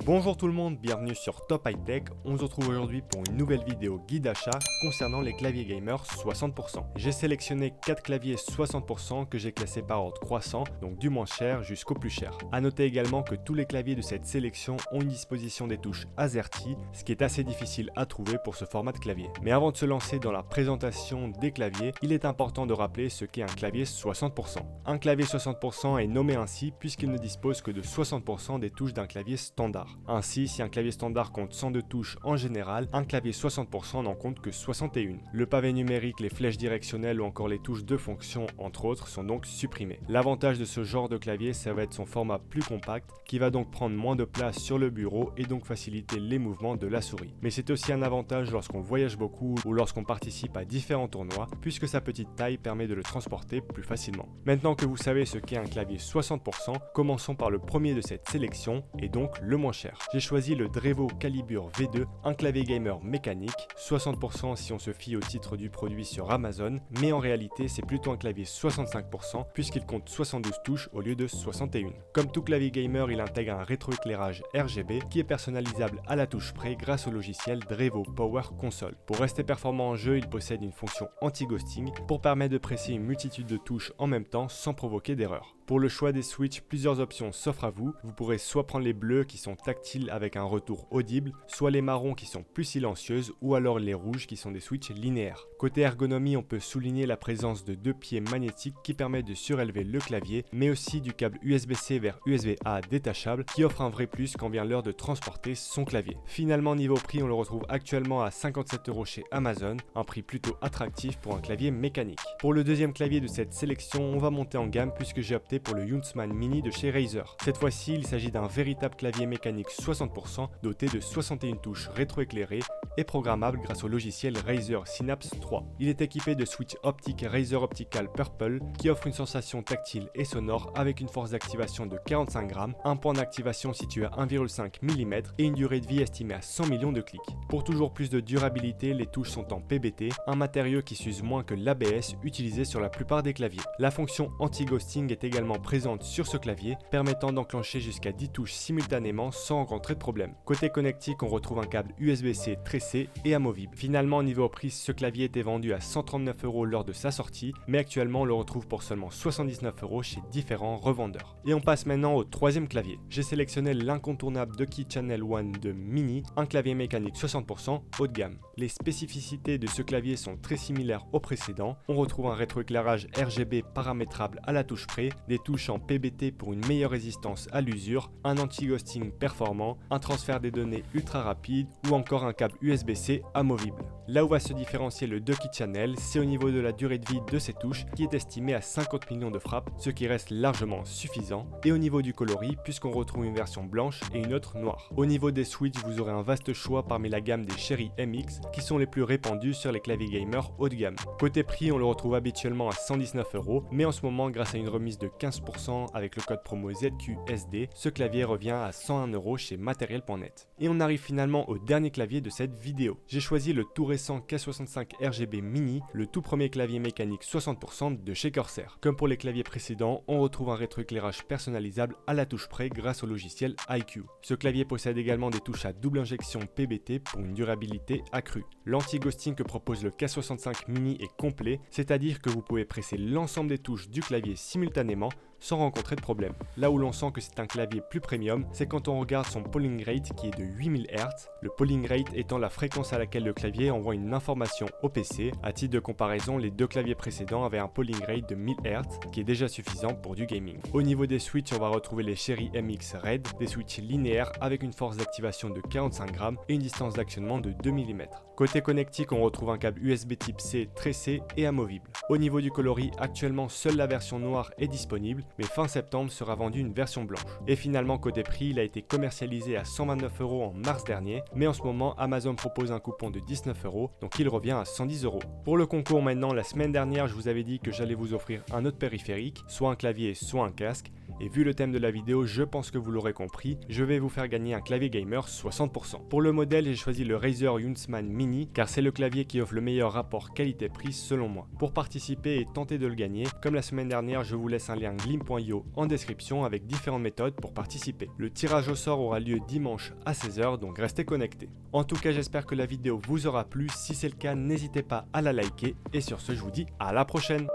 Bonjour tout le monde, bienvenue sur Top High Tech. On se retrouve aujourd'hui pour une nouvelle vidéo guide achat concernant les claviers gamers 60%. J'ai sélectionné 4 claviers 60% que j'ai classés par ordre croissant, donc du moins cher jusqu'au plus cher. A noter également que tous les claviers de cette sélection ont une disposition des touches AZERTY, ce qui est assez difficile à trouver pour ce format de clavier. Mais avant de se lancer dans la présentation des claviers, il est important de rappeler ce qu'est un clavier 60%. Un clavier 60% est nommé ainsi puisqu'il ne dispose que de 60% des touches d'un clavier standard. Ainsi, si un clavier standard compte 102 touches en général, un clavier 60% n'en compte que 61. Le pavé numérique, les flèches directionnelles ou encore les touches de fonction, entre autres, sont donc supprimées. L'avantage de ce genre de clavier, ça va être son format plus compact, qui va donc prendre moins de place sur le bureau et donc faciliter les mouvements de la souris. Mais c'est aussi un avantage lorsqu'on voyage beaucoup ou lorsqu'on participe à différents tournois, puisque sa petite taille permet de le transporter plus facilement. Maintenant que vous savez ce qu'est un clavier 60%, commençons par le premier de cette sélection, et donc le moins cher. J'ai choisi le Drevo Calibre V2, un clavier gamer mécanique, 60% si on se fie au titre du produit sur Amazon, mais en réalité c'est plutôt un clavier 65% puisqu'il compte 72 touches au lieu de 61. Comme tout clavier gamer, il intègre un rétroéclairage RGB qui est personnalisable à la touche près grâce au logiciel Drevo Power Console. Pour rester performant en jeu, il possède une fonction anti-ghosting pour permettre de presser une multitude de touches en même temps sans provoquer d'erreur. Pour le choix des switches, plusieurs options s'offrent à vous. Vous pourrez soit prendre les bleus qui sont tactiles avec un retour audible, soit les marrons qui sont plus silencieuses ou alors les rouges qui sont des switches linéaires. Côté ergonomie, on peut souligner la présence de deux pieds magnétiques qui permettent de surélever le clavier, mais aussi du câble USB-C vers USB-A détachable qui offre un vrai plus quand vient l'heure de transporter son clavier. Finalement, niveau prix, on le retrouve actuellement à 57 € chez Amazon, un prix plutôt attractif pour un clavier mécanique. Pour le deuxième clavier de cette sélection, on va monter en gamme puisque j'ai opté pour le Huntsman Mini de chez Razer. Cette fois-ci, il s'agit d'un véritable clavier mécanique 60% doté de 61 touches rétroéclairées et programmable grâce au logiciel Razer Synapse 3. Il est équipé de switch optique Razer Optical Purple qui offre une sensation tactile et sonore avec une force d'activation de 45 grammes, un point d'activation situé à 1,5 mm et une durée de vie estimée à 100 millions de clics. Pour toujours plus de durabilité, les touches sont en PBT, un matériau qui s'use moins que l'ABS utilisé sur la plupart des claviers. La fonction anti-ghosting est également présente sur ce clavier, permettant d'enclencher jusqu'à 10 touches simultanément sans rencontrer de problème. Côté connectique, on retrouve un câble USB-C tressé et amovible. Finalement, niveau prix, ce clavier était vendu à 139 € lors de sa sortie, mais actuellement on le retrouve pour seulement 79 € chez différents revendeurs. Et on passe maintenant au troisième clavier. J'ai sélectionné l'incontournable Ducky Channel One de Mini, un clavier mécanique 60% haut de gamme. Les spécificités de ce clavier sont très similaires au précédent. On retrouve un rétroéclairage RGB paramétrable à la touche près, des touches en PBT pour une meilleure résistance à l'usure, un anti-ghosting performant, un transfert des données ultra rapide ou encore un câble USB-C amovible. Là où va se différencier le Ducky Channel, c'est au niveau de la durée de vie de ces touches qui est estimée à 50 millions de frappes, ce qui reste largement suffisant, et au niveau du coloris puisqu'on retrouve une version blanche et une autre noire. Au niveau des switches, vous aurez un vaste choix parmi la gamme des Cherry MX qui sont les plus répandus sur les claviers gamers haut de gamme. Côté prix, on le retrouve habituellement à 119 €, mais en ce moment grâce à une remise de 15% avec le code promo ZQSD, ce clavier revient à 101 € chez Materiel.net. Et on arrive finalement au dernier clavier de cette vidéo. J'ai choisi le tout récent K65 RGB Mini, le tout premier clavier mécanique 60% de chez Corsair. Comme pour les claviers précédents, on retrouve un rétroéclairage personnalisable à la touche près grâce au logiciel iCue. Ce clavier possède également des touches à double injection PBT pour une durabilité accrue. L'anti-ghosting que propose le K65 Mini est complet, c'est-à-dire que vous pouvez presser l'ensemble des touches du clavier simultanément sans rencontrer de problème. Là où l'on sent que c'est un clavier plus premium, c'est quand on regarde son polling rate qui est de 8000 Hz, le polling rate étant la fréquence à laquelle le clavier envoie une information au PC. À titre de comparaison, les deux claviers précédents avaient un polling rate de 1000 Hz qui est déjà suffisant pour du gaming. Au niveau des switches, on va retrouver les Cherry MX Red, des switches linéaires avec une force d'activation de 45 grammes et une distance d'actionnement de 2 mm. Côté connectique, on retrouve un câble USB type C tressé et amovible. Au niveau du coloris, actuellement seule la version noire est disponible, mais fin septembre sera vendue une version blanche. Et finalement côté prix, il a été commercialisé à 129 € en mars dernier, mais en ce moment Amazon propose un coupon de 19 €, donc il revient à 110 €. Pour le concours maintenant, la semaine dernière je vous avais dit que j'allais vous offrir un autre périphérique, soit un clavier, soit un casque. Et vu le thème de la vidéo, je pense que vous l'aurez compris, je vais vous faire gagner un clavier gamer 60%. Pour le modèle, j'ai choisi le Razer Huntsman Mini car c'est le clavier qui offre le meilleur rapport qualité-prix selon moi. Pour participer et tenter de le gagner, comme la semaine dernière, je vous laisse un lien glim.io en description avec différentes méthodes pour participer. Le tirage au sort aura lieu dimanche à 16h, donc restez connectés. En tout cas, j'espère que la vidéo vous aura plu. Si c'est le cas, n'hésitez pas à la liker. Et sur ce, je vous dis à la prochaine.